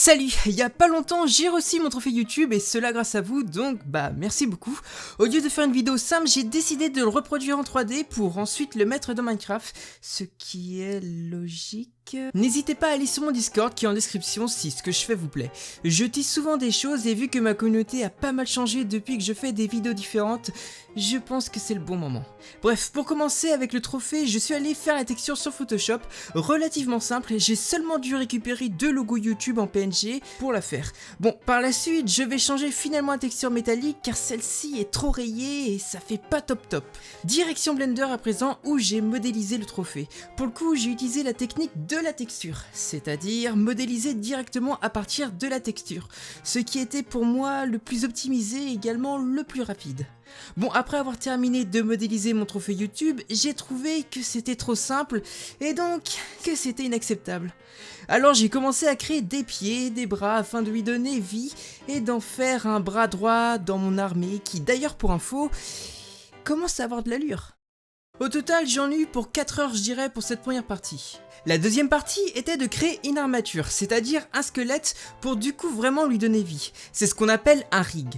Salut, il y a pas longtemps j'ai reçu mon trophée YouTube et cela grâce à vous, donc merci beaucoup. Au lieu de faire une vidéo simple, j'ai décidé de le reproduire en 3D pour ensuite le mettre dans Minecraft, ce qui est logique. N'hésitez pas à aller sur mon Discord qui est en description si ce que je fais vous plaît. Je tease souvent des choses et vu que ma communauté a pas mal changé depuis que je fais des vidéos différentes, je pense que c'est le bon moment. Bref, pour commencer avec le trophée, je suis allé faire la texture sur Photoshop, relativement simple, j'ai seulement dû récupérer 2 logos YouTube en PNG pour la faire. Bon, par la suite, je vais changer finalement la texture métallique car celle-ci est trop rayée et ça fait pas top. Direction Blender à présent où j'ai modélisé le trophée. Pour le coup, j'ai utilisé la technique de la texture, c'est-à-dire modéliser directement à partir de la texture, ce qui était pour moi le plus optimisé et également le plus rapide. Bon, après avoir terminé de modéliser mon trophée YouTube, j'ai trouvé que c'était trop simple et donc que c'était inacceptable. Alors j'ai commencé à créer des pieds, des bras afin de lui donner vie et d'en faire un bras droit dans mon armée qui d'ailleurs pour info commence à avoir de l'allure. Au total j'en ai eu pour 4 heures je dirais pour cette première partie. La deuxième partie était de créer une armature, c'est-à-dire un squelette pour du coup vraiment lui donner vie. C'est ce qu'on appelle un rig.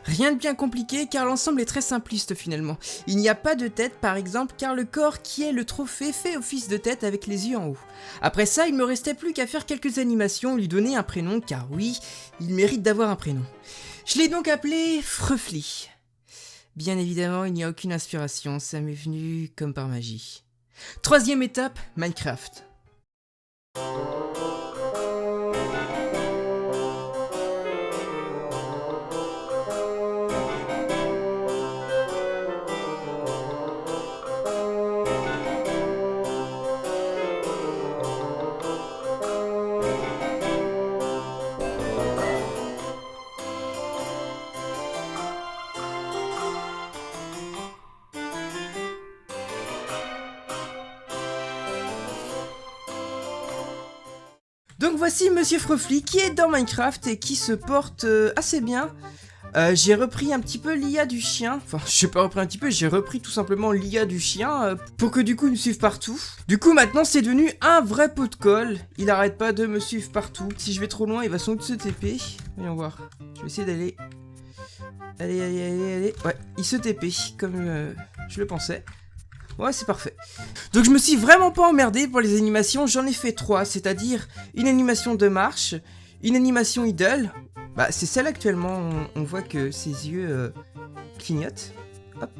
Rien de bien compliqué car l'ensemble est très simpliste finalement. Il n'y a pas de tête par exemple car le corps qui est le trophée fait office de tête avec les yeux en haut. Après ça il me restait plus qu'à faire quelques animations, lui donner un prénom car oui, il mérite d'avoir un prénom. Je l'ai donc appelé Frefly. Bien évidemment il n'y a aucune inspiration, ça m'est venu comme par magie. Troisième étape, Minecraft. Donc voici Monsieur Frefly qui est dans Minecraft et qui se porte assez bien. J'ai repris un petit peu l'IA du chien, enfin j'ai pas repris un petit peu, j'ai repris tout simplement l'IA du chien pour que du coup il me suive partout. Du coup maintenant c'est devenu un vrai pot de colle, il arrête pas de me suivre partout. Si je vais trop loin il va sans doute se TP, voyons voir, je vais essayer d'aller... Allez, ouais, il se TP comme je le pensais. Ouais, c'est parfait. Donc je me suis vraiment pas emmerdé pour les animations, j'en ai fait 3, c'est-à-dire une animation de marche, une animation idle, c'est celle actuellement, on voit que ses yeux clignotent, hop,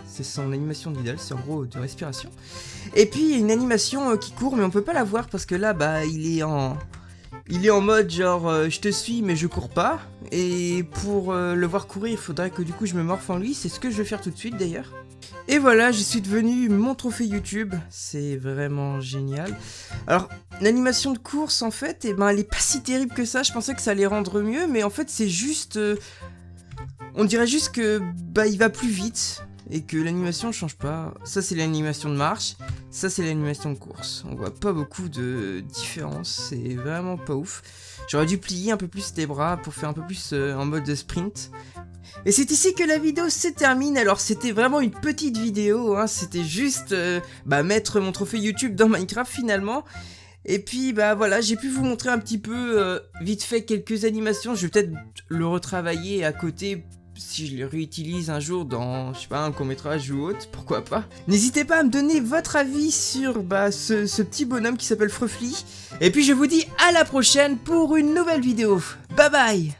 c'est son animation d'idle, c'est en gros de respiration, et puis une animation qui court mais on peut pas la voir parce que là il est en mode genre je te suis mais je cours pas, et pour le voir courir il faudrait que du coup je me morphe en lui, c'est ce que je vais faire tout de suite d'ailleurs. Et voilà, je suis devenu mon trophée YouTube, c'est vraiment génial. Alors, l'animation de course en fait, elle est pas si terrible que ça, je pensais que ça allait rendre mieux, mais en fait c'est juste... on dirait juste que il va plus vite, et que l'animation change pas. Ça c'est l'animation de marche, ça c'est l'animation de course. On voit pas beaucoup de différence, c'est vraiment pas ouf. J'aurais dû plier un peu plus les bras pour faire un peu plus en mode de sprint. Et c'est ici que la vidéo se termine, alors c'était vraiment une petite vidéo, hein, c'était juste mettre mon trophée YouTube dans Minecraft finalement. Et puis voilà, j'ai pu vous montrer un petit peu vite fait quelques animations, je vais peut-être le retravailler à côté si je le réutilise un jour dans, je sais pas, un court-métrage ou autre, pourquoi pas. N'hésitez pas à me donner votre avis sur ce petit bonhomme qui s'appelle Frefly. Et puis je vous dis à la prochaine pour une nouvelle vidéo. Bye bye.